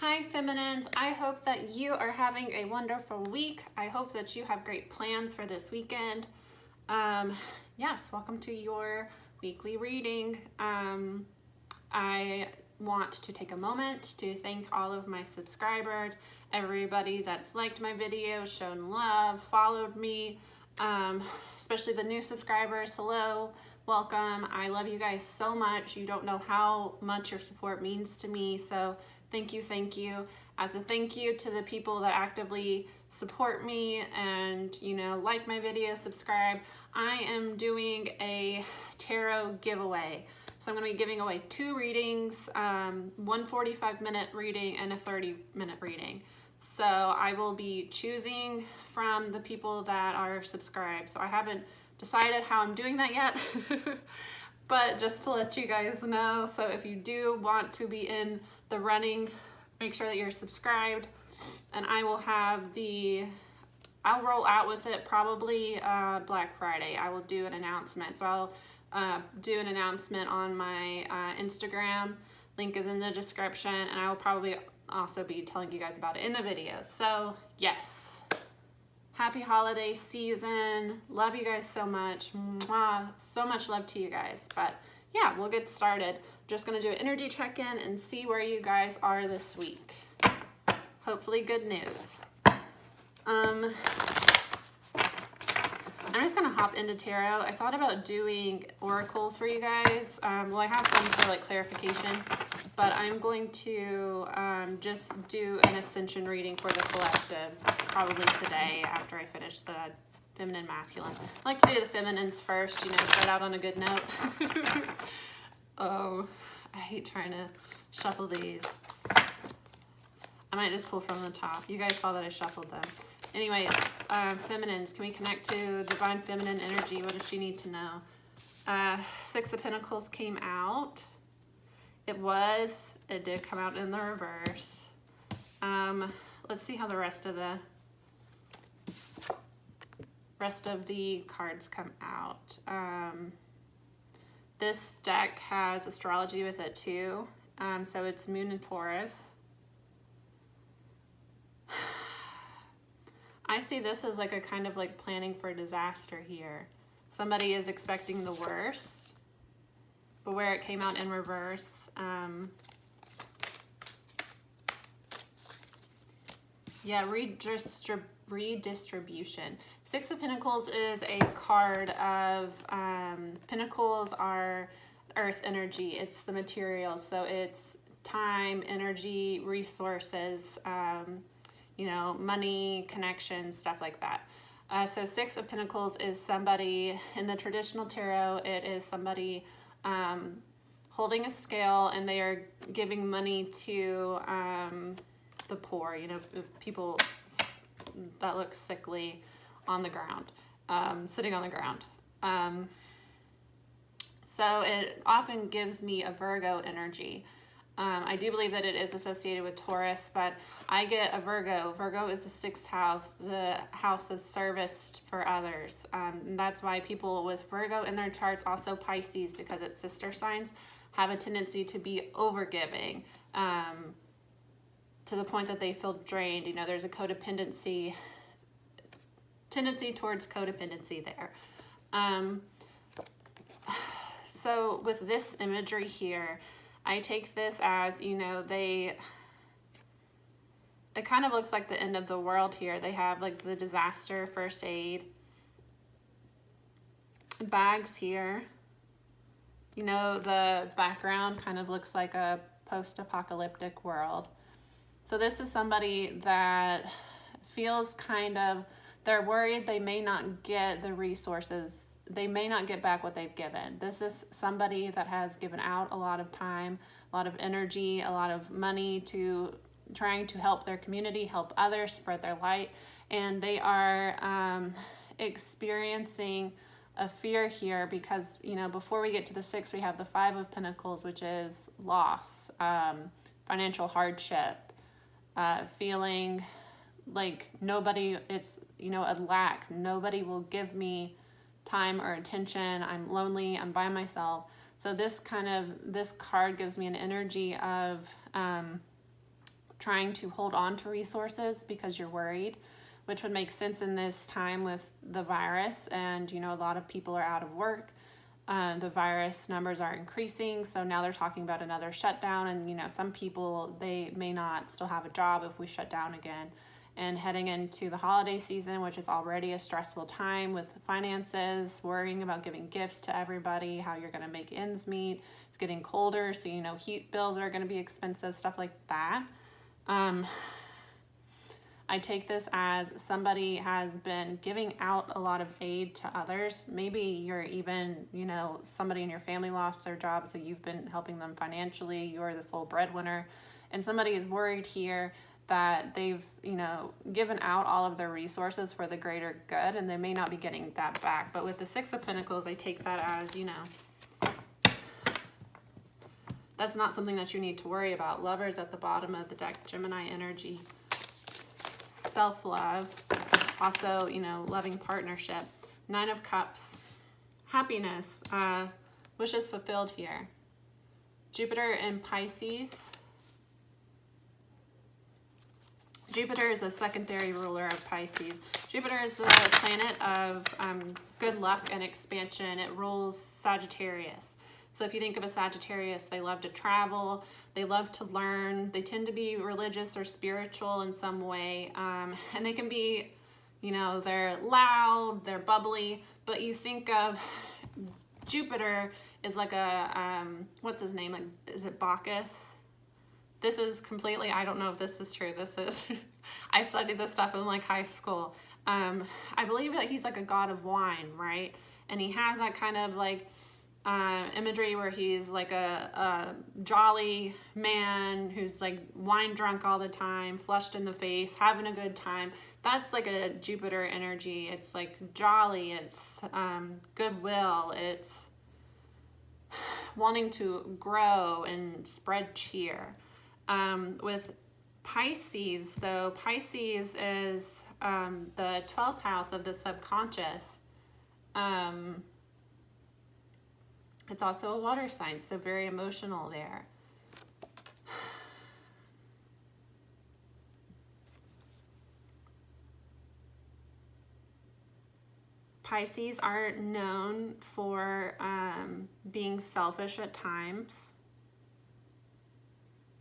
Hi feminines, I hope that you are having a wonderful week. I hope that you have great plans for this weekend. Yes, welcome to your weekly reading. I want to take a moment to thank all of my subscribers, everybody that's liked my videos, shown love, followed me, especially the new subscribers. Hello, welcome. I love you guys so much. You don't know how much your support means to me, so thank you, thank you. As a thank you to the people that actively support me and, like my videos, subscribe, I am doing a tarot giveaway. So I'm going to be giving away 2 readings, one 45-minute reading and a 30-minute reading. So I will be choosing from the people that are subscribed. So I haven't decided how I'm doing that yet, but just to let you guys know. So if you do want to be in the running, make sure that you're subscribed, and I will have I'll roll out with it probably Black Friday. I will do an announcement. So I'll do an announcement on my Instagram. Link is in the description, and I will probably also be telling you guys about it in the video. So yes, happy holiday season. Love you guys so much. Mwah. So much love to you guys. But yeah, we'll get started. Just gonna do an energy check-in and see where you guys are this week. Hopefully good news. I'm just gonna hop into tarot. I thought about doing oracles for you guys. Well, I have some for like clarification, but I'm going to just do an ascension reading for the collective probably today after I finish the feminine masculine. I like to do the feminines first, start out on a good note. Oh, I hate trying to shuffle these. I might just pull from the top. You guys saw that I shuffled them. Anyways, feminines, can we connect to divine feminine energy? What does she need to know? 6 of Pentacles came out. It did come out in the reverse. Let's see how the rest of the cards come out. This deck has astrology with it too. So it's Moon and Taurus. I see this as like a kind of like planning for disaster here. Somebody is expecting the worst, but where it came out in reverse, yeah, redistribution. 6 of Pentacles is a card of, Pentacles are earth energy. It's the materials. So it's time, energy, resources, money, connections, stuff like that. So 6 of Pentacles is somebody, in the traditional tarot, it is somebody holding a scale, and they are giving money to the poor, people that look sickly on the ground, sitting on the ground. So it often gives me a Virgo energy. I do believe that it is associated with Taurus, but I get a Virgo. Virgo is the 6th house, the house of service for others. And that's why people with Virgo in their charts, also Pisces, because it's sister signs, have a tendency to be overgiving, to the point that they feel drained. There's a tendency towards codependency there. So with this imagery here, I take this as, it kind of looks like the end of the world here. They have like the disaster first aid bags here. The background kind of looks like a post-apocalyptic world. So this is somebody that feels they're worried they may not get the resources. They may not get back what they've given. This is somebody that has given out a lot of time, a lot of energy, a lot of money to trying to help their community, help others, spread their light. And they are experiencing a fear here because, before we get to the 6, we have the 5 of Pentacles, which is loss, financial hardship, feeling like nobody, it's, a lack. Nobody will give me time or attention. I'm lonely. I'm by myself. So this card gives me an energy of trying to hold on to resources because you're worried, which would make sense in this time with the virus. And, you know, a lot of people are out of work. The virus numbers are increasing. So now they're talking about another shutdown. And, you know, some people, they may not still have a job if we shut down again. And heading into the holiday season, which is already a stressful time with finances, worrying about giving gifts to everybody, how you're going to make ends meet. It's getting colder, so, you know, heat bills are going to be expensive, stuff like that. I take this as somebody has been giving out a lot of aid to others. Maybe you're even, you know, somebody in your family lost their job, so you've been helping them financially. You're the sole breadwinner. And somebody is worried here that they've, you know, given out all of their resources for the greater good, and they may not be getting that back. But with the Six of Pentacles, I take that as, you know, that's not something that you need to worry about. Lovers at the bottom of the deck, Gemini energy. Self-love, also, you know, loving partnership. Nine of Cups, happiness, wishes fulfilled here. Jupiter in Pisces. Jupiter is a secondary ruler of Pisces. Jupiter is the planet of good luck and expansion. It rules Sagittarius. So if you think of a Sagittarius, they love to travel, they love to learn, they tend to be religious or spiritual in some way, and they can be, you know, they're loud, they're bubbly, but you think of Jupiter is like a, what's his name? Like, is it Bacchus? This is completely, I don't know if this is true. This is, I studied this stuff in like high school. I believe that he's like a god of wine, right? And he has that kind of like imagery where he's like a jolly man who's like wine drunk all the time, flushed in the face, having a good time. That's like a Jupiter energy. It's like jolly, it's goodwill, it's wanting to grow and spread cheer. With Pisces, though, Pisces is the 12th house of the subconscious. It's also a water sign, so very emotional there. Pisces are known for being selfish at times.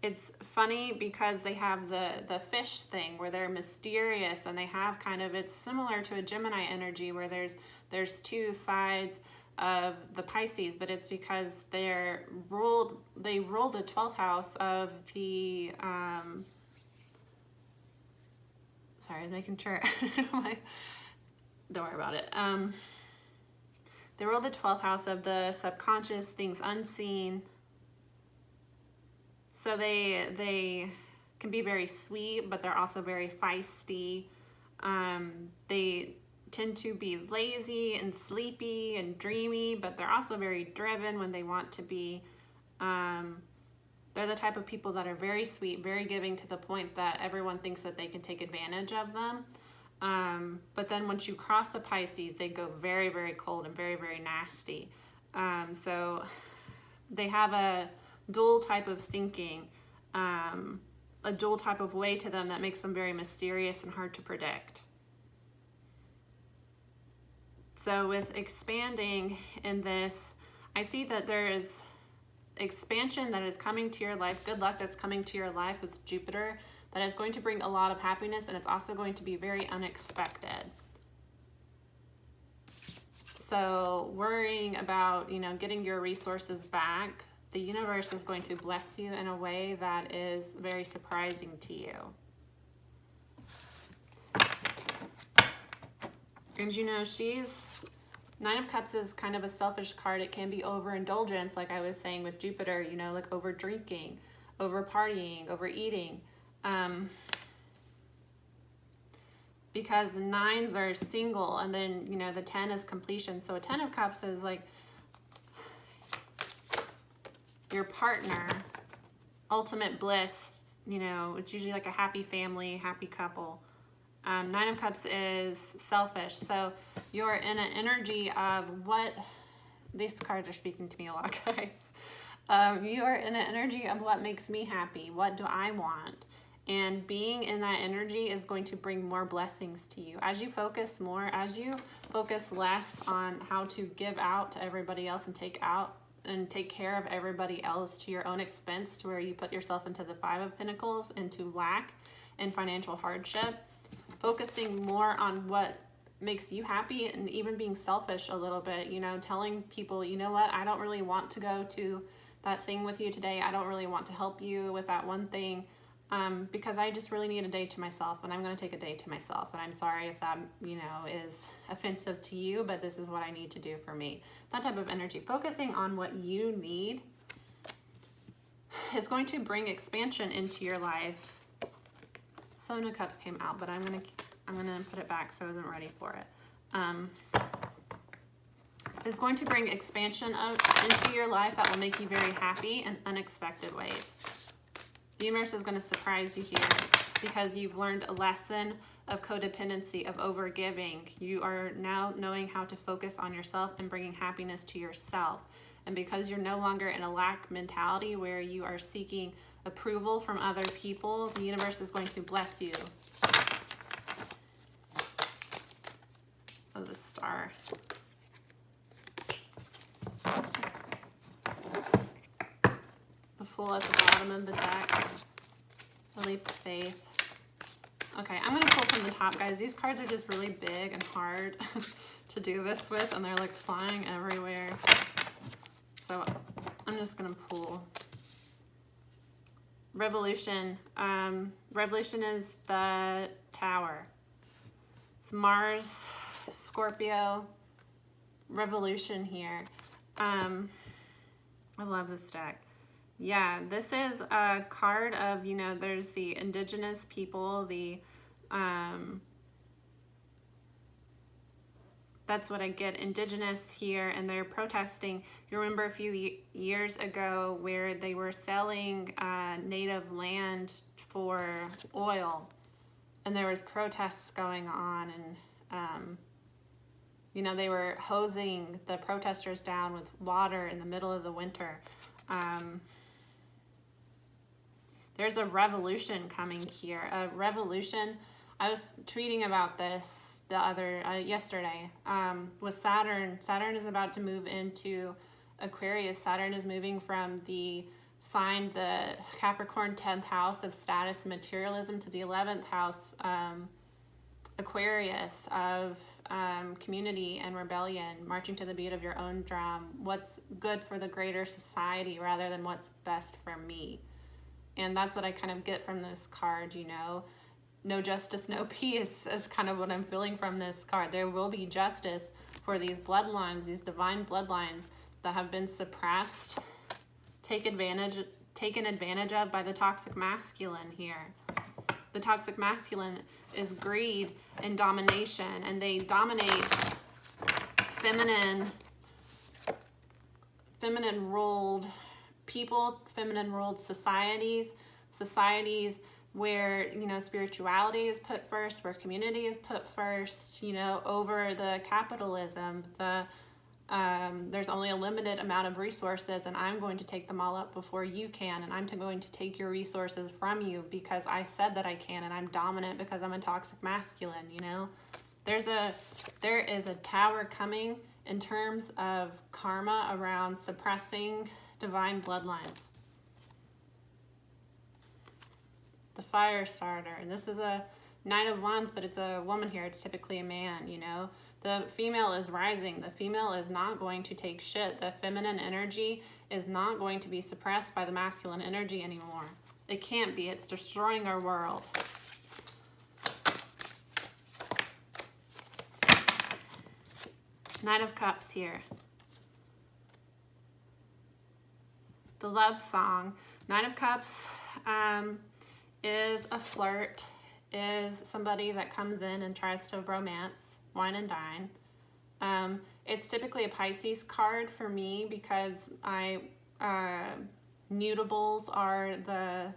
It's funny because they have the fish thing where they're mysterious, and they have kind of, it's similar to a Gemini energy where there's two sides of the Pisces, but it's because they rule the 12th house of the sorry, I'm making sure don't worry about it. They rule the 12th house of the subconscious, things unseen. So they can be very sweet, but they're also very feisty. They tend to be lazy and sleepy and dreamy, but they're also very driven when they want to be. They're the type of people that are very sweet, very giving, to the point that everyone thinks that they can take advantage of them. But then once you cross a Pisces, they go very, very cold and very, very nasty. So they have a dual type of thinking, a dual type of way to them that makes them very mysterious and hard to predict. So with expanding in this, I see that there is expansion that is coming to your life, good luck that's coming to your life with Jupiter, that is going to bring a lot of happiness, and it's also going to be very unexpected. So worrying about, you know, getting your resources back, the universe is going to bless you in a way that is very surprising to you. And you know, Nine of Cups is kind of a selfish card. It can be overindulgence, like I was saying with Jupiter, you know, like over drinking, over partying, overeating. Because nines are single, and then, you know, the 10 is completion. So a 10 of Cups is like your partner, ultimate bliss, you know, it's usually like a happy family, happy couple. Nine of Cups is selfish. So you're in an energy of what, these cards are speaking to me a lot, guys. You are in an energy of what makes me happy. What do I want? And being in that energy is going to bring more blessings to you. As you focus more, as you focus less on how to give out to everybody else and take care of everybody else to your own expense, to where you put yourself into the Five of Pentacles, into lack and financial hardship, focusing more on what makes you happy, and even being selfish a little bit, you know, telling people, you know what, I don't really want to go to that thing with you today. I don't really want to help you with that one thing, because I just really need a day to myself, and I'm going to take a day to myself. And I'm sorry if that, you know, is offensive to you, but this is what I need to do for me. That type of energy, focusing on what you need, is going to bring expansion into your life. Seven of Cups came out, but I'm gonna put it back, so I wasn't ready for it. Is going to bring expansion into your life that will make you very happy in unexpected ways. The universe is going to surprise you here, because you've learned a lesson of codependency, of overgiving. You are now knowing how to focus on yourself and bringing happiness to yourself. And because you're no longer in a lack mentality where you are seeking approval from other people, the universe is going to bless you. Of the Star. The Fool at the bottom of the deck. The Leap of Faith. Okay, I'm going to pull from the top, guys. These cards are just really big and hard to do this with, and they're like flying everywhere. So I'm just going to pull. Revolution. Revolution is the Tower. It's Mars, Scorpio, revolution here. I love this deck. Yeah, this is a card of, you know, there's the indigenous people, the, that's what I get, indigenous here, and they're protesting. You remember a few years ago where they were selling native land for oil, and there was protests going on, and you know, they were hosing the protesters down with water in the middle of the winter. There's a revolution coming here. A revolution, I was tweeting about this yesterday, with Saturn. Saturn is about to move into Aquarius. Saturn is moving from the sign, the Capricorn 10th house of status and materialism, to the 11th house, Aquarius, of community and rebellion, marching to the beat of your own drum, what's good for the greater society rather than what's best for me. And that's what I kind of get from this card, you know. No justice, no peace is kind of what I'm feeling from this card. There will be justice for these bloodlines, these divine bloodlines that have been suppressed, taken advantage of by the toxic masculine here. The toxic masculine is greed and domination, and they dominate feminine-ruled people, feminine-ruled societies where, you know, spirituality is put first, where community is put first, you know, over the capitalism. There's only a limited amount of resources, and I'm going to take them all up before you can, and I'm going to take your resources from you because I said that I can, and I'm dominant because I'm a toxic masculine, you know. There is a tower coming in terms of karma around suppressing divine bloodlines. The Fire Starter, and this is a Knight of Wands, but it's a woman here. It's typically a man, you know. The female is rising. The female is not going to take shit. The feminine energy is not going to be suppressed by the masculine energy anymore. It can't be. It's destroying our world. Knight of Cups here. The love song. Knight of Cups is a flirt, is somebody that comes in and tries to romance, wine and dine. It's typically a Pisces card for me because mutables are the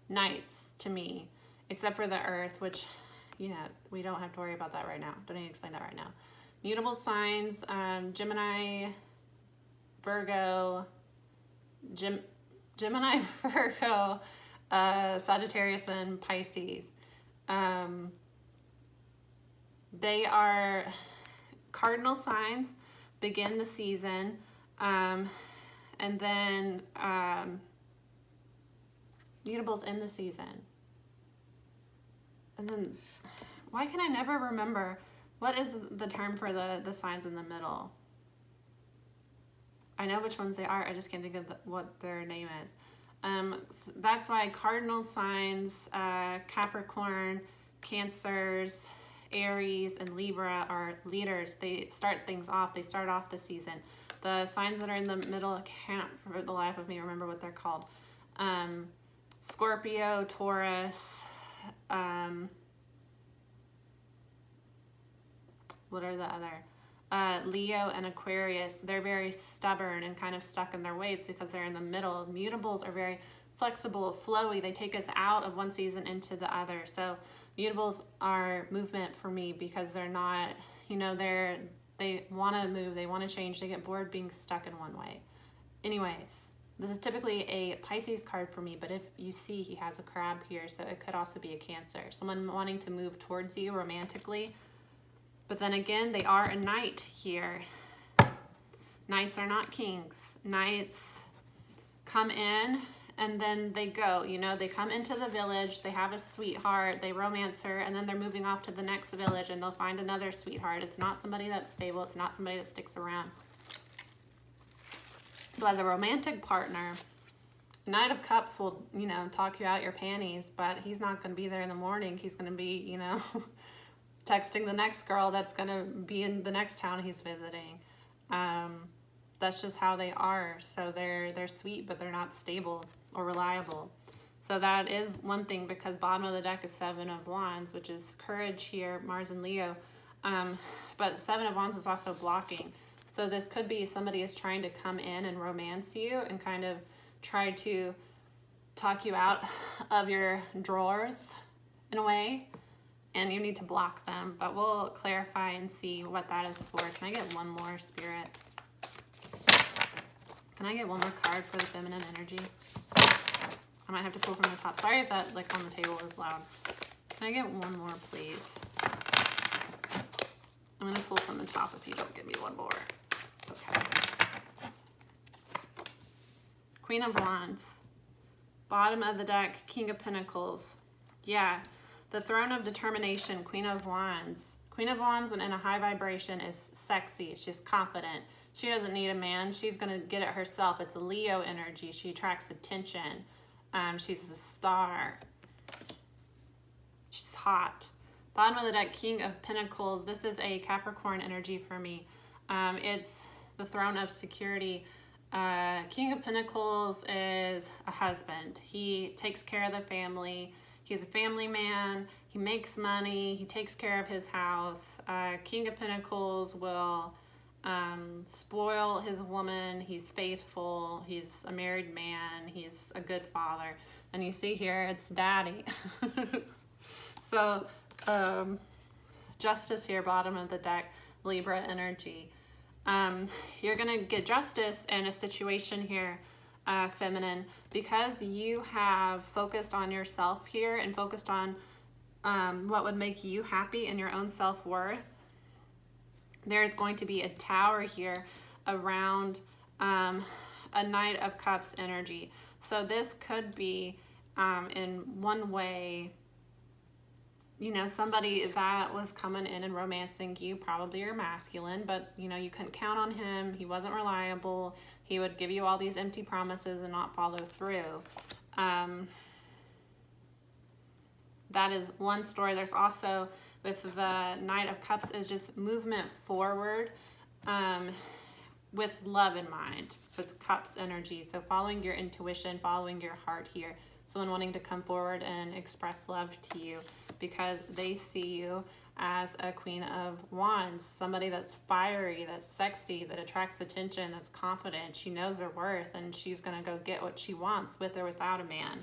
knights to me, except for the earth, which, you know, we don't have to worry about that right now. Don't need to explain that right now. Mutable signs, Gemini, Virgo, Gemini, Virgo, Sagittarius and Pisces. They are cardinal signs, begin the season, and then mutables end the season. And then, why can I never remember, what is the term for the signs in the middle? I know which ones they are, I just can't think of what their name is. So that's why cardinal signs, Capricorn, Cancers, Aries, and Libra are leaders. They start things off. They start off the season. The signs that are in the middle, I can't for the life of me remember what they're called. Scorpio, Taurus, what are the other? Leo and Aquarius. They're very stubborn and kind of stuck in their ways because they're in the middle. Mutables are very flexible, flowy. They take us out of one season into the other. So mutables are movement for me because they're not, you know, they want to move, they want to change, they get bored being stuck in one way. Anyways, this is typically a Pisces card for me, but if you see, he has a crab here, so it could also be a Cancer. Someone wanting to move towards you romantically. But then again, they are a knight here. Knights are not kings. Knights come in and then they go, you know, they come into the village, they have a sweetheart, they romance her, and then they're moving off to the next village and they'll find another sweetheart. It's not somebody that's stable. It's not somebody that sticks around. So as a romantic partner, Knight of Cups will, you know, talk you out your panties, but he's not going to be there in the morning. He's going to be, you know, texting the next girl that's going to be in the next town he's visiting. That's just how they are. So they're sweet, but they're not stable or reliable. So that is one thing, because bottom of the deck is Seven of Wands, which is courage here, Mars and Leo. But Seven of Wands is also blocking. So this could be somebody is trying to come in and romance you and kind of try to talk you out of your drawers in a way. And you need to block them, but we'll clarify and see what that is for. Can I get one more, Spirit? Can I get one more card for the feminine energy? I might have to pull from the top. Sorry if that, like, on the table is loud. Can I get one more, please? I'm going to pull from the top if you don't give me one more. Okay. Queen of Wands. Bottom of the deck, King of Pentacles. Yeah. The Throne of Determination, Queen of Wands. Queen of Wands, when in a high vibration, is sexy. She's confident. She doesn't need a man. She's going to get it herself. It's a Leo energy. She attracts attention. She's a star. She's hot. Bottom of the deck, King of Pentacles. This is a Capricorn energy for me. It's the Throne of Security. King of Pentacles is a husband. He takes care of the family. He's a family man. He makes money. He takes care of his house. King of Pentacles will spoil his woman. He's faithful. He's a married man. He's a good father. And you see here, it's daddy. So, justice here, bottom of the deck, Libra energy. You're going to get justice in a situation here, feminine, because you have focused on yourself here and focused on what would make you happy and your own self-worth. There's going to be a tower here around a Knight of Cups energy. So this could be in one way, you know, somebody that was coming in and romancing you, probably your masculine, but, you know, you couldn't count on him. He wasn't reliable. He would give you all these empty promises and not follow through. That is one story. There's also, with the Knight of Cups, is just movement forward with love in mind, with Cups energy. So following your intuition, following your heart here. Someone wanting to come forward and express love to you because they see you as a Queen of Wands, somebody that's fiery, that's sexy, that attracts attention, that's confident. She knows her worth, and she's going to go get what she wants with or without a man.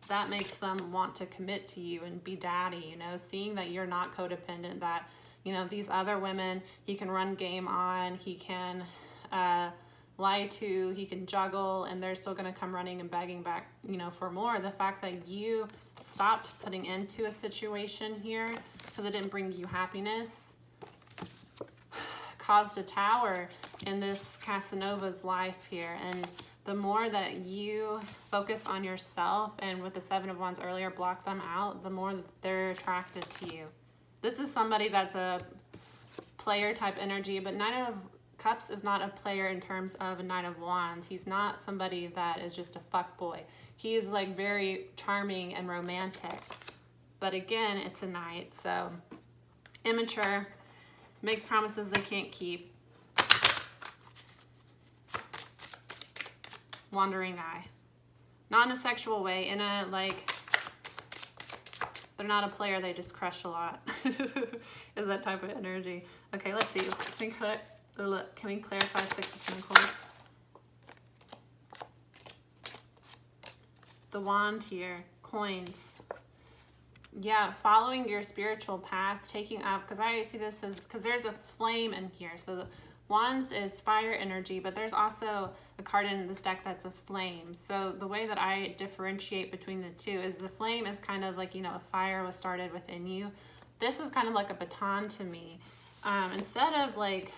That makes them want to commit to you and be daddy, you know, seeing that you're not codependent, that, you know, these other women, he can run game on, he can lie to, he can juggle, and they're still going to come running and begging back, you know, for more. The fact that you stopped putting into a situation here because it didn't bring you happiness caused a tower in this Casanova's life here. And the more that you focus on yourself, and with the Seven of Wands earlier, block them out, the more they're attracted to you. This is somebody that's a player type energy, but Knight of Cups is not a player in terms of a Knight of Wands. He's not somebody that is just a fuck boy. He is like very charming and romantic. But again, it's a knight, so immature, makes promises they can't keep. Wandering eye. Not in a sexual way, in a like, they're not a player, they just crush a lot. Is that type of energy. Okay, let's see. Can we clarify Six of Pentacles? The wand here, coins. Yeah, following your spiritual path, taking up, because I see this as, because there's a flame in here. So the wands is fire energy, but there's also a card in this deck that's a flame. So the way that I differentiate between the two is the flame is kind of like, you know, a fire was started within you. This is kind of like a baton to me. Instead of like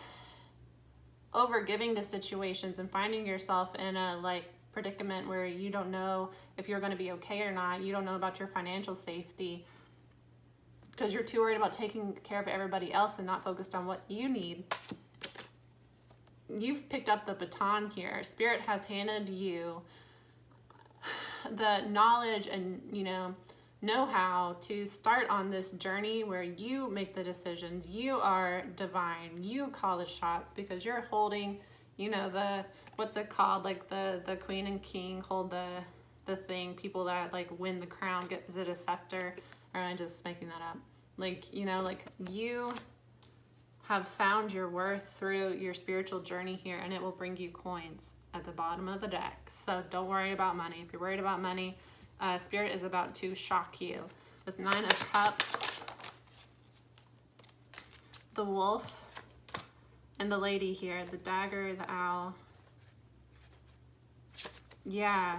over giving to situations and finding yourself in a like predicament where you don't know if you're going to be okay or not, you don't know about your financial safety because you're too worried about taking care of everybody else and not focused on what you need. You've picked up the baton here. Spirit has handed you the knowledge and, you know how to start on this journey where you make the decisions. You are divine. You call the shots because you're holding, you know, the, what's it called? Like the queen and king hold the thing. People that like win the crown, is it a scepter? Or am I just making that up? Like, you know, like you have found your worth through your spiritual journey here, and it will bring you coins at the bottom of the deck. So don't worry about money. If you're worried about money, Spirit is about to shock you. With Nine of Cups, the wolf, and the lady here, the dagger, the owl. Yeah.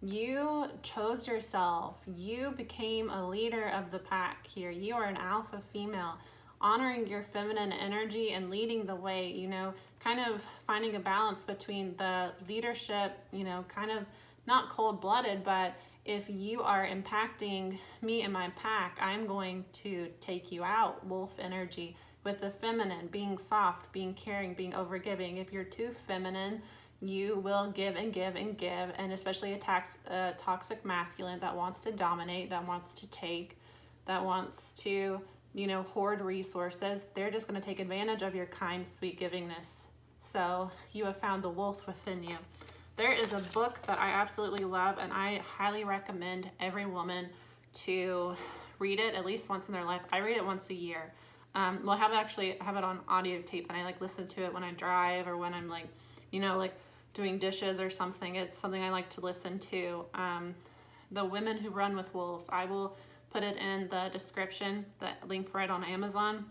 You chose yourself. You became a leader of the pack here. You are an alpha female, honoring your feminine energy and leading the way, you know, kind of finding a balance between the leadership, you know, kind of not cold-blooded, but if you are impacting me and my pack, I'm going to take you out. Wolf energy with the feminine, being soft, being caring, being overgiving. If you're too feminine, you will give and give and give, and especially a toxic masculine that wants to dominate, that wants to take, that wants to, you know, hoard resources. They're just going to take advantage of your kind, sweet givingness. So you have found the wolf within you. There is a book that I absolutely love, and I highly recommend every woman to read it at least once in their life. I read it once a year. Well, I have it on audio tape, and I like listen to it when I drive or when I'm like, you know, like doing dishes or something. It's something I like to listen to. The Women Who Run with Wolves. I will put it in the description, the link for it on Amazon.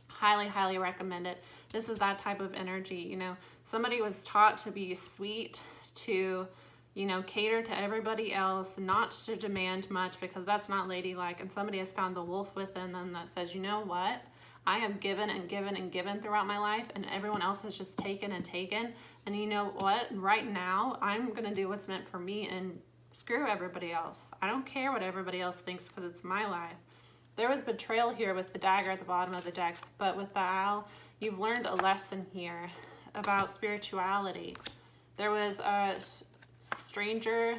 Highly, highly recommend it. This is that type of energy, you know. Somebody was taught to be sweet, to, you know, cater to everybody else, not to demand much because that's not ladylike. And somebody has found the wolf within them that says, you know what? I have given and given and given throughout my life, and everyone else has just taken and taken. And you know what? Right now, I'm going to do what's meant for me and screw everybody else. I don't care what everybody else thinks because it's my life. There was betrayal here with the dagger at the bottom of the deck, but with the owl, you've learned a lesson here about spirituality. There was a stranger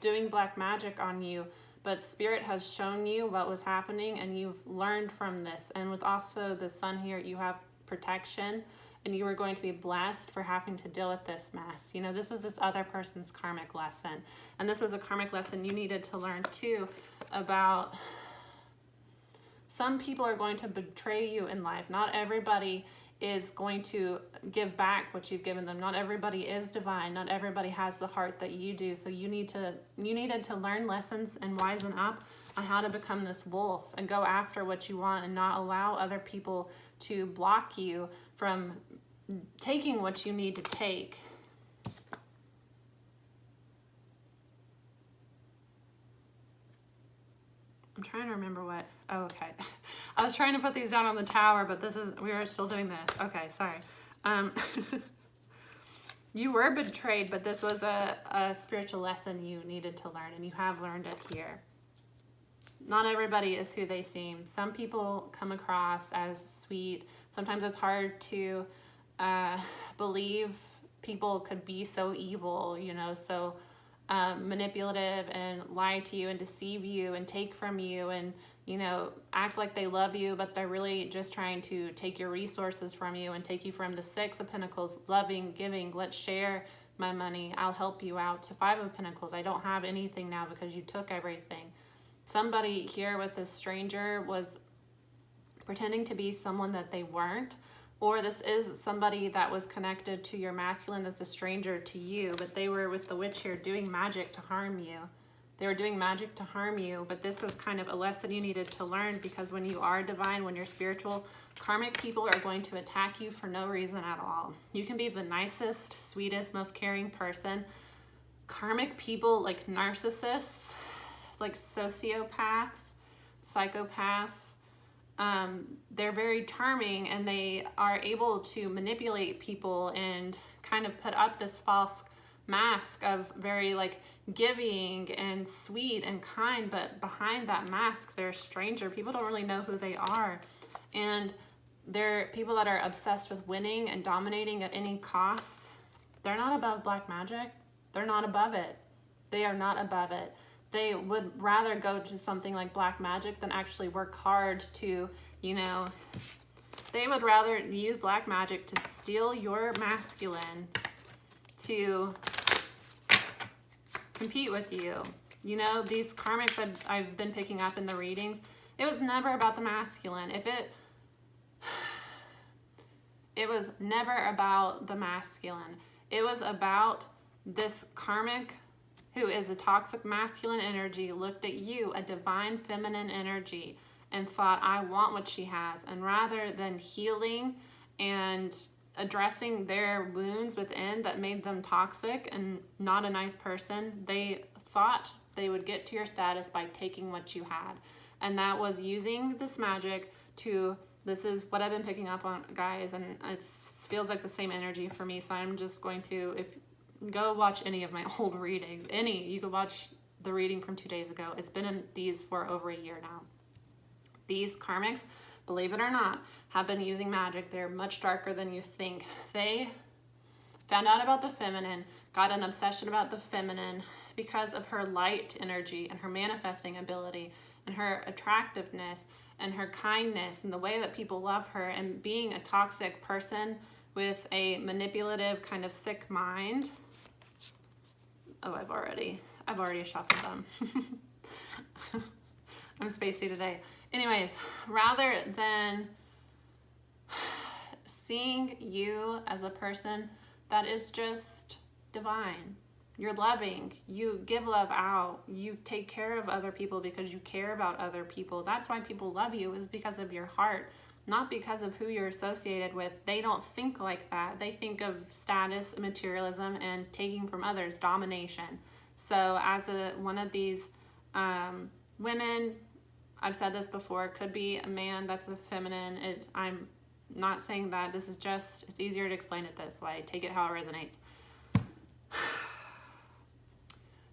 doing black magic on you, but Spirit has shown you what was happening, and you've learned from this. And with also the sun here, you have protection, and you are going to be blessed for having to deal with this mess. You know, this was this other person's karmic lesson, and this was a karmic lesson you needed to learn too about. Some people are going to betray you in life. Not everybody is going to give back what you've given them. Not everybody is divine. Not everybody has the heart that you do. So you needed to learn lessons and wisen up on how to become this wolf and go after what you want and not allow other people to block you from taking what you need to take. I'm trying to remember what, oh, okay. I was trying to put these down on the tower, but we are still doing this. Okay, sorry. You were betrayed, but this was a spiritual lesson you needed to learn, and you have learned it here. Not everybody is who they seem. Some people come across as sweet. Sometimes it's hard to believe people could be so evil, you know, so manipulative and lie to you and deceive you and take from you and, you know, act like they love you, but they're really just trying to take your resources from you and take you from the 6 of Pentacles, loving, giving, let's share my money, I'll help you out, to 5 of Pentacles, I don't have anything now because you took everything. Somebody here with this stranger was pretending to be someone that they weren't, or this is somebody that was connected to your masculine that's a stranger to you, but they were with the witch here doing magic to harm you. They were doing magic to harm you, but this was kind of a lesson you needed to learn, because when you are divine, when you're spiritual, karmic people are going to attack you for no reason at all. You can be the nicest, sweetest, most caring person. Karmic people, like narcissists, like sociopaths, psychopaths, they're very charming, and they are able to manipulate people and kind of put up this false mask of very like giving and sweet and kind, but behind that mask they're a stranger. People don't really know who they are, and they're people that are obsessed with winning and dominating at any cost. They're not above black magic. They're not above it. They are not above it. They would rather go to something like black magic than actually work hard to, you know, they would rather use black magic to steal your masculine to compete with you. You know, these karmics I've been picking up in the readings, it was never about the masculine. It was never about the masculine. It was about this karmic who is a toxic masculine energy, looked at you, a divine feminine energy, and thought, I want what she has. And rather than healing and addressing their wounds within that made them toxic and not a nice person, they thought they would get to your status by taking what you had. And that was using this magic to, this is what I've been picking up on, guys, and it feels like the same energy for me. So I'm just going to, go watch any of my old readings. You could watch the reading from 2 days ago. It's been in these for over a year now. These karmics, believe it or not, have been using magic. They're much darker than you think. They found out about the feminine, got an obsession about the feminine because of her light energy and her manifesting ability and her attractiveness and her kindness and the way that people love her, and being a toxic person with a manipulative kind of sick mind. Oh, I've already shuffled them. I'm spacey today. Anyways, rather than seeing you as a person that is just divine, you're loving, you give love out, you take care of other people because you care about other people. That's why people love you, is because of your heart, not because of who you're associated with. They don't think like that. They think of status, materialism, and taking from others, domination. So as one of these women, I've said this before, could be a man that's a feminine. I'm not saying that. This is just, it's easier to explain it this way. Take it how it resonates.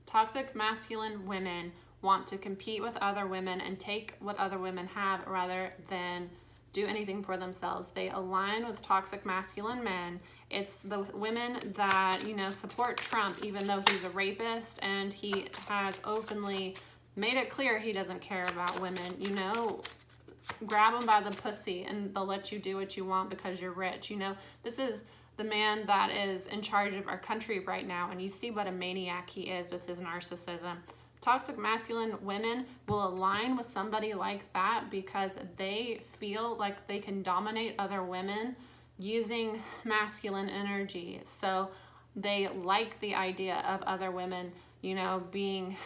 Toxic masculine women want to compete with other women and take what other women have rather than do anything for themselves. They align with toxic masculine men. It's the women that, you know, support Trump, even though he's a rapist and he has openly made it clear he doesn't care about women. You know, grab them by the pussy and they'll let you do what you want because you're rich. You know, this is the man that is in charge of our country right now, and you see what a maniac he is with his narcissism. Toxic masculine women will align with somebody like that because they feel like they can dominate other women using masculine energy. So they like the idea of other women, you know, being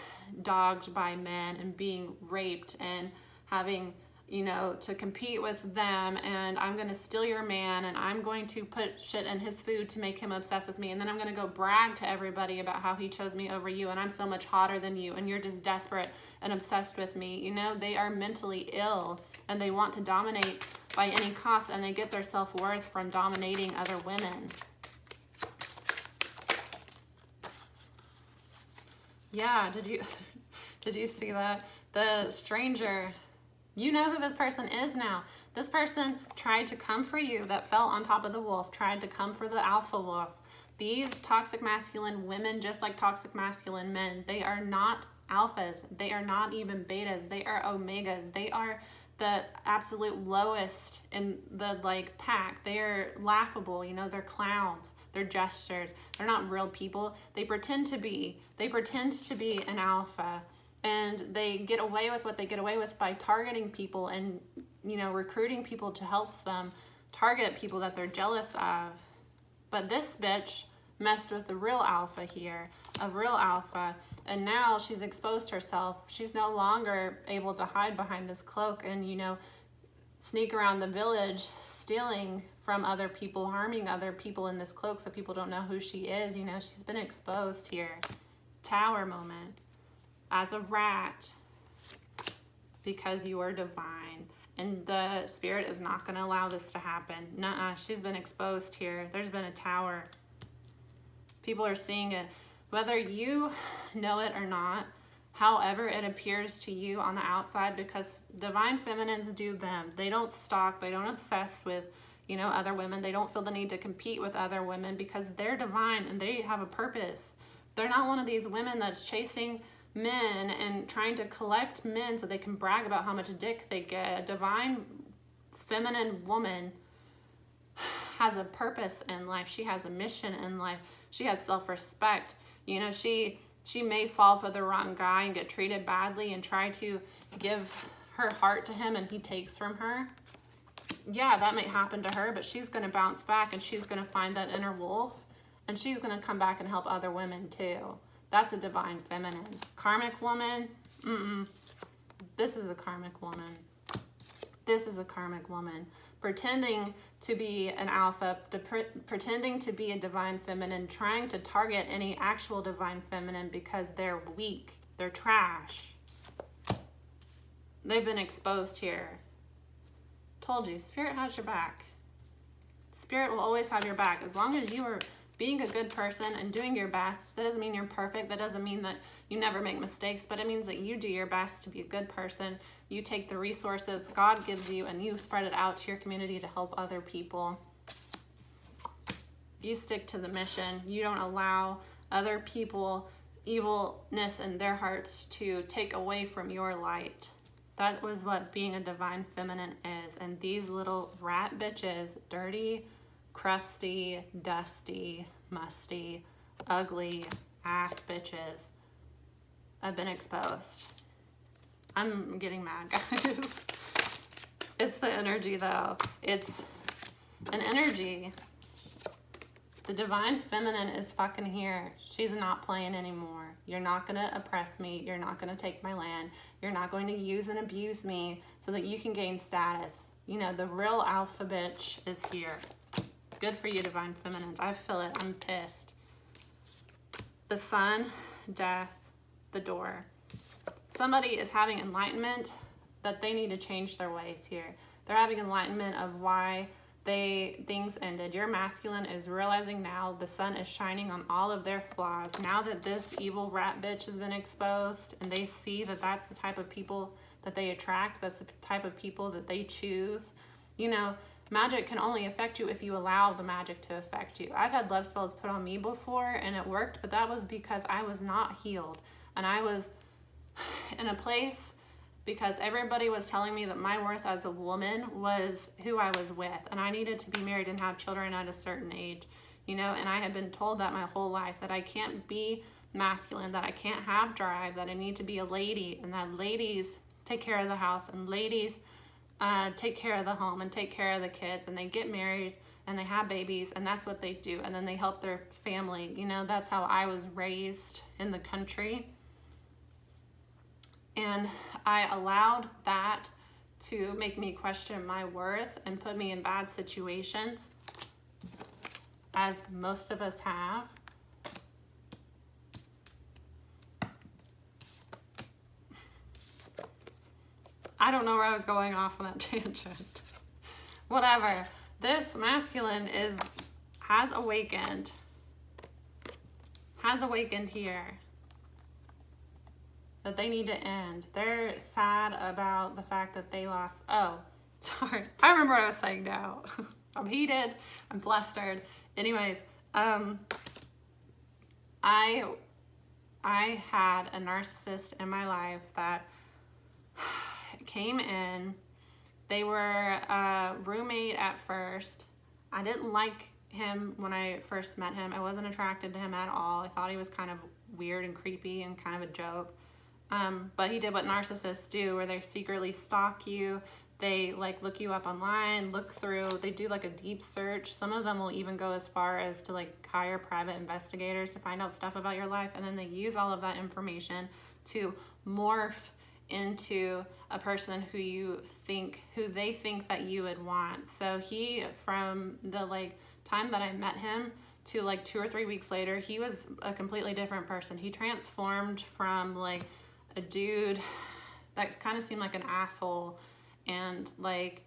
dogged by men and being raped and having, you know, to compete with them, and I'm going to steal your man, and I'm going to put shit in his food to make him obsessed with me, and then I'm going to go brag to everybody about how he chose me over you, and I'm so much hotter than you, and you're just desperate and obsessed with me. You know, they are mentally ill, and they want to dominate by any cost, and they get their self-worth from dominating other women. Yeah, did you see that? The stranger, you know who this person is now. This person tried to come for you, that fell on top of the wolf, tried to come for the alpha wolf. These toxic masculine women, just like toxic masculine men, they are not alphas. They are not even betas. They are omegas. They are the absolute lowest in the like pack. They are laughable, you know, they're clowns. They're gestures. They're not real people. They pretend to be. They pretend to be an alpha. And they get away with what they get away with by targeting people and, you know, recruiting people to help them target people that they're jealous of. But this bitch messed with the real alpha here, a real alpha. And now she's exposed herself. She's no longer able to hide behind this cloak and, you know, sneak around the village stealing from other people, harming other people in this cloak so people don't know who she is. You know, she's been exposed here. Tower moment. As a rat, because you are divine. And the spirit is not going to allow this to happen. Nuh-uh, she's been exposed here. There's been a tower. People are seeing it. Whether you know it or not, however it appears to you on the outside, because divine feminines do them. They don't stalk, they don't obsess with, you know, other women. They don't feel the need to compete with other women because they're divine and they have a purpose. They're not one of these women that's chasing men and trying to collect men so they can brag about how much dick they get. A divine feminine woman has a purpose in life. She has a mission in life. She has self-respect. You know, she may fall for the wrong guy and get treated badly and try to give her heart to him and he takes from her. Yeah, that may happen to her, but she's going to bounce back and she's going to find that inner wolf and she's going to come back and help other women too. That's a divine feminine. Karmic woman, this is a karmic woman. This is a karmic woman. Pretending to be an alpha, pretending to be a divine feminine, trying to target any actual divine feminine because they're weak, they're trash. They've been exposed here. Told you, Spirit has your back. Spirit will always have your back. As long as you are being a good person and doing your best, that doesn't mean you're perfect. That doesn't mean that you never make mistakes, but it means that you do your best to be a good person. You take the resources God gives you and you spread it out to your community to help other people. You stick to the mission. You don't allow other people evilness in their hearts to take away from your light. That was what being a divine feminine is. And these little rat bitches, dirty, crusty, dusty, musty, ugly ass bitches, have been exposed. I'm getting mad, guys. It's the energy, though. It's an energy. The divine feminine is fucking here. She's not playing anymore. You're not going to oppress me. You're not going to take my land. You're not going to use and abuse me so that you can gain status. You know, the real alpha bitch is here. Good for you, divine feminines. I feel it. I'm pissed. The sun, death, the door. Somebody is having enlightenment that they need to change their ways here. They're having enlightenment of why things ended. Your masculine is realizing now the sun is shining on all of their flaws. Now that this evil rat bitch has been exposed and they see that that's the type of people that they attract, that's the type of people that they choose. You know, magic can only affect you if you allow the magic to affect you. I've had love spells put on me before and it worked, but that was because I was not healed. And I was in a place because everybody was telling me that my worth as a woman was who I was with. And I needed to be married and have children at a certain age, you know, and I had been told that my whole life, that I can't be masculine, that I can't have drive, that I need to be a lady, and that ladies take care of the house and ladies take care of the home and take care of the kids, and they get married and they have babies and that's what they do. And then they help their family. You know, that's how I was raised in the country. And I allowed that to make me question my worth and put me in bad situations, as most of us have. I don't know where I was going off on that tangent. Whatever. This masculine has awakened here. That they need to end. They're sad about the fact that they lost. Oh, sorry. I remember what I was saying now. I'm heated. I'm flustered. Anyways, I had a narcissist in my life that came in. They were a roommate at first. I didn't like him when I first met him. I wasn't attracted to him at all. I thought he was kind of weird and creepy and kind of a joke. But he did what narcissists do, where they secretly stalk you. They like look you up online, look through, they do like a deep search. Some of them will even go as far as to like hire private investigators to find out stuff about your life. And then they use all of that information to morph into a person who they think that you would want. So he, from the like time that I met him to like 2 or 3 weeks later, he was a completely different person. He transformed from like a dude that kind of seemed like an asshole and like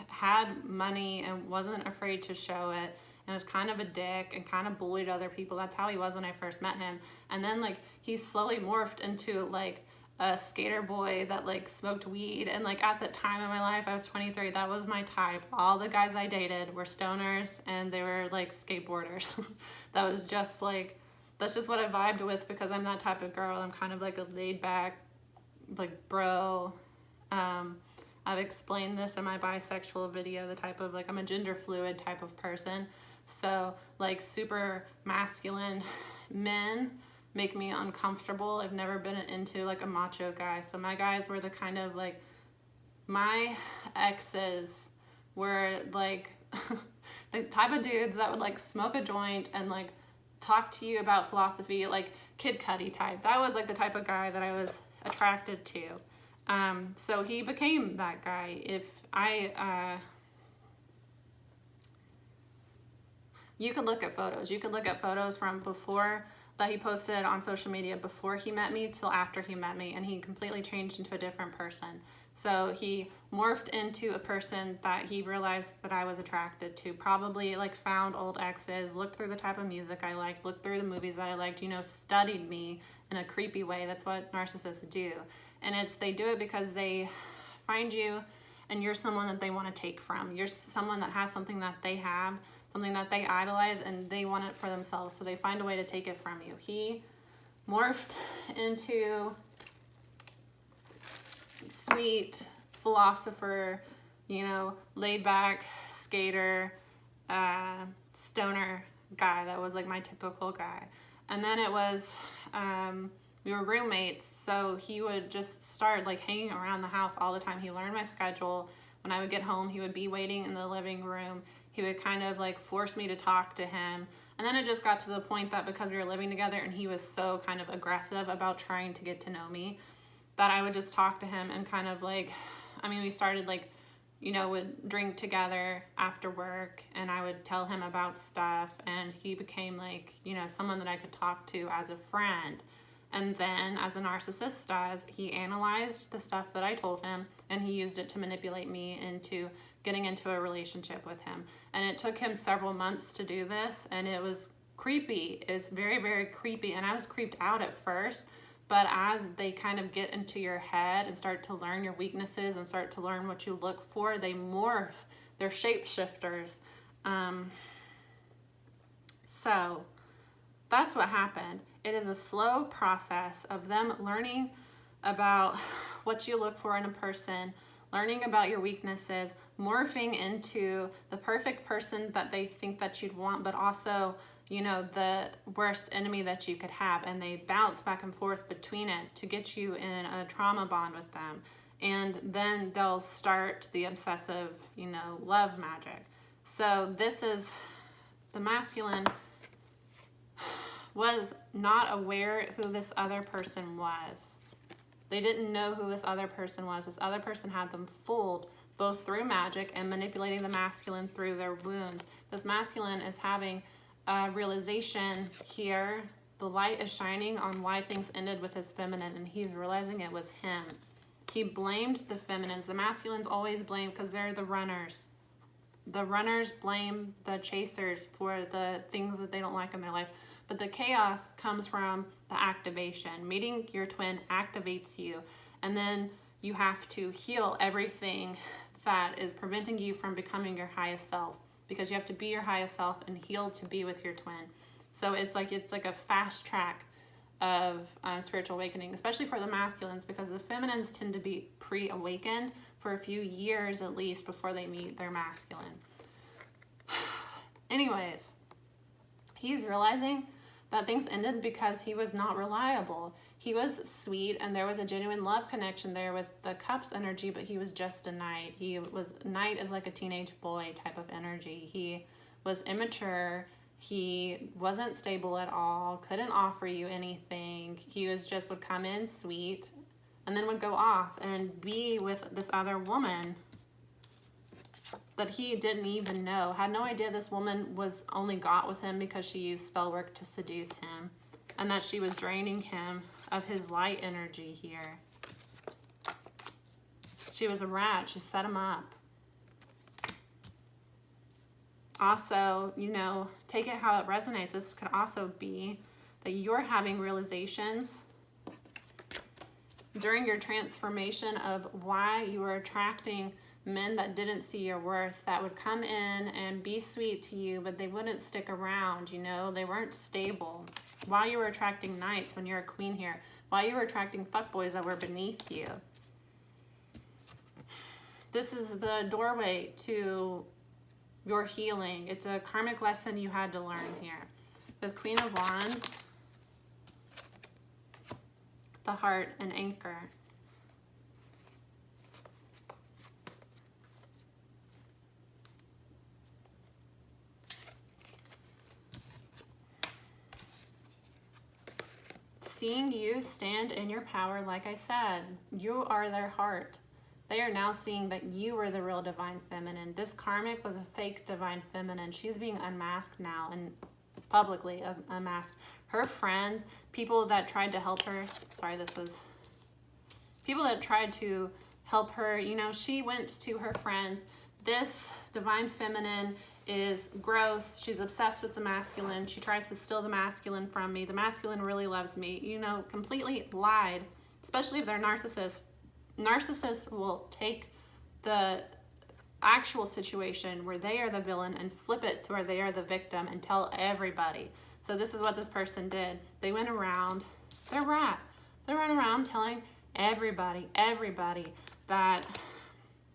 had money and wasn't afraid to show it and was kind of a dick and kind of bullied other people. That's how he was when I first met him. And then like he slowly morphed into like a skater boy that like smoked weed. And like at that time in my life, I was 23, that was my type. All the guys I dated were stoners and they were like skateboarders. That was just like, that's just what I vibed with, because I'm that type of girl. I'm kind of like a laid back, like bro. I've explained this in my bisexual video, the type of like, I'm a gender fluid type of person. So like super masculine men make me uncomfortable. I've never been into like a macho guy. So my guys were the kind of like, my exes were like the type of dudes that would like smoke a joint and like talk to you about philosophy, like Kid Cudi type. That was like the type of guy that I was attracted to. So he became that guy. You can look at photos. You can look at photos from before that he posted on social media before he met me till after he met me, and he completely changed into a different person. So he morphed into a person that he realized that I was attracted to. Probably like found old exes, looked through the type of music I liked, looked through the movies that I liked, studied me in a creepy way. That's what narcissists do. And they do it because they find you and you're someone that they want to take from. You're someone that has something that they have, something that they idolize, and they want it for themselves. So they find a way to take it from you. He morphed into sweet philosopher, laid back skater, stoner guy that was like my typical guy. And then it was, we were roommates, so he would just start like hanging around the house all the time. He learned my schedule. When I would get home, he would be waiting in the living room. He would kind of like force me to talk to him. And then it just got to the point that because we were living together and he was so kind of aggressive about trying to get to know me, that I would just talk to him and kind of like, we started like, would drink together after work, and I would tell him about stuff, and he became like, someone that I could talk to as a friend. And then, as a narcissist does, he analyzed the stuff that I told him, and he used it to manipulate me into getting into a relationship with him. And it took him several months to do this, and it was creepy. It's very, very creepy, and I was creeped out at first. But as they kind of get into your head and start to learn your weaknesses and start to learn what you look for, they morph. They're shapeshifters. So that's what happened. It is a slow process of them learning about what you look for in a person, learning about your weaknesses, morphing into the perfect person that they think that you'd want, but also the worst enemy that you could have, and they bounce back and forth between it to get you in a trauma bond with them. And then they'll start the obsessive, love magic. So this is, the masculine was not aware who this other person was. They didn't know who this other person was. This other person had them fooled, both through magic and manipulating the masculine through their wounds. This masculine is having a realization here. The light is shining on why things ended with his feminine, and he's realizing it was him. He blamed the feminines. The masculines always blame because they're the runners. The runners blame the chasers for the things that they don't like in their life. But the chaos comes from the activation. Meeting your twin activates you, and then you have to heal everything that is preventing you from becoming your highest self, because you have to be your highest self and heal to be with your twin. So it's like a fast track of spiritual awakening, especially for the masculines, because the feminines tend to be pre-awakened for a few years at least before they meet their masculine. Anyways, he's realizing that things ended because he was not reliable. He was sweet and there was a genuine love connection there with the cups energy, but he was just a knight. Knight is like a teenage boy type of energy. He was immature. He wasn't stable at all, couldn't offer you anything. He would come in sweet and then would go off and be with this other woman that he didn't even know. Had no idea this woman was only got with him because she used spell work to seduce him, and that she was draining him of his light energy here. She was a rat. She set him up. Also, take it how it resonates. This could also be that you're having realizations during your transformation of why you were attracting men that didn't see your worth, that would come in and be sweet to you, but they wouldn't stick around, they weren't stable. Why you were attracting knights when you're a queen here, why you were attracting fuckboys that were beneath you. This is the doorway to your healing. It's a karmic lesson you had to learn here. With Queen of Wands, the heart and anchor. Seeing you stand in your power, like I said, you are their heart. They are now seeing that you are the real divine feminine. This karmic was a fake divine feminine. She's being unmasked now and publicly unmasked. Her friends, people that tried to help her, people that tried to help her, she went to her friends. This divine feminine is gross. She's obsessed with the masculine. She tries to steal the masculine from me. The masculine really loves me. Completely lied, especially if they're narcissists. Narcissists will take the actual situation where they are the villain and flip it to where they are the victim and tell everybody. So this is what this person did. They went around, they're a rat. They went around telling everybody that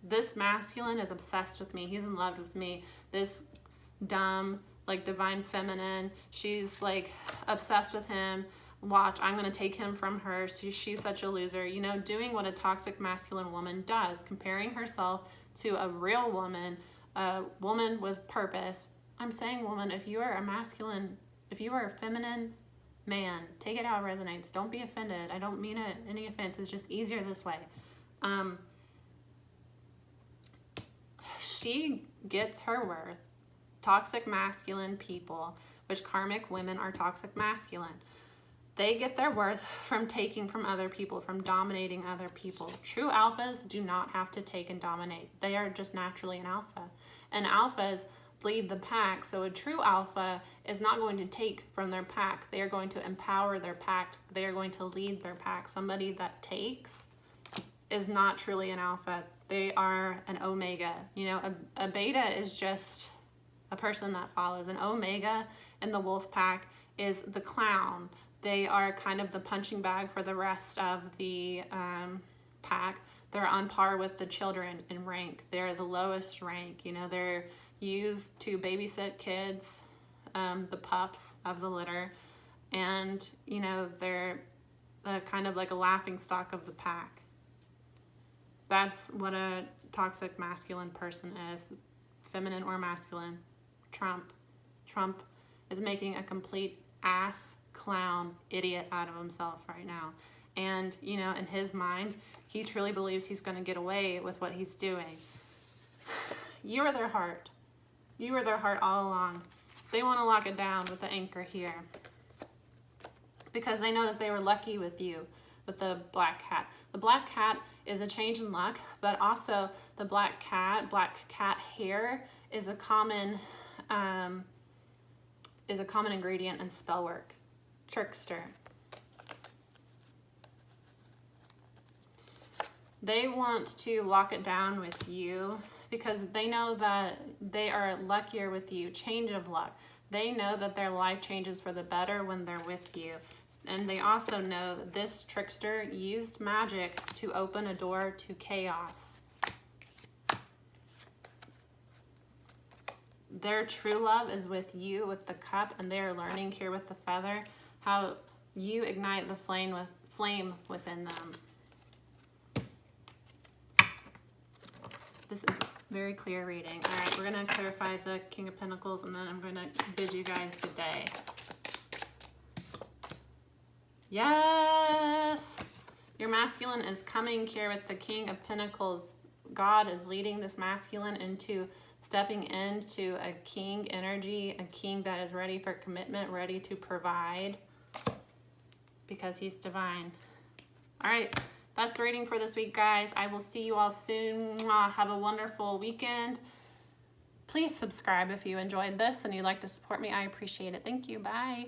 this masculine is obsessed with me. He's in love with me. This dumb, divine feminine, she's obsessed with him. Watch, I'm going to take him from her. She's such a loser. Doing what a toxic masculine woman does, comparing herself to a real woman, a woman with purpose. I'm saying, woman, if you are a masculine, if you are a feminine man, take it how it resonates. Don't be offended. I don't mean it any offense. It's just easier this way. She gets her worth. Toxic masculine people, which karmic women are toxic masculine. They get their worth from taking from other people, from dominating other people. True alphas do not have to take and dominate. They are just naturally an alpha. And alphas lead the pack. So a true alpha is not going to take from their pack. They are going to empower their pack. They are going to lead their pack. Somebody that takes is not truly an alpha. They are an omega. A beta is just a person that follows. An omega in the wolf pack is the clown. They are kind of the punching bag for the rest of the pack. They're on par with the children in rank. They're the lowest rank. They're used to babysit kids, the pups of the litter. And, they're kind of like a laughing stock of the pack. That's what a toxic masculine person is, feminine or masculine. Trump is making a complete ass clown idiot out of himself right now, And, you know, in his mind, he truly believes he's going to get away with what he's doing. You are their heart. You were their heart all along. They want to lock it down with the anchor here, because they know that they were lucky with you, with the black cat. The black cat is a change in luck, but also the black cat hair is a common ingredient in spell work. Trickster. They want to lock it down with you because they know that they are luckier with you. Change of luck. They know that their life changes for the better when they're with you. And they also know that this trickster used magic to open a door to chaos. Their true love is with you, with the cup, and they are learning here with the feather how you ignite the flame within them. This is a very clear reading. All right, we're going to clarify the King of Pentacles, and then I'm going to bid you guys good day. Yes! Your masculine is coming here with the King of Pentacles. God is leading this masculine into stepping into a king energy, a king that is ready for commitment, ready to provide, because he's divine. All right, that's the reading for this week, guys. I will see you all soon. Have a wonderful weekend. Please subscribe if you enjoyed this and you'd like to support me. I appreciate it. Thank you. Bye.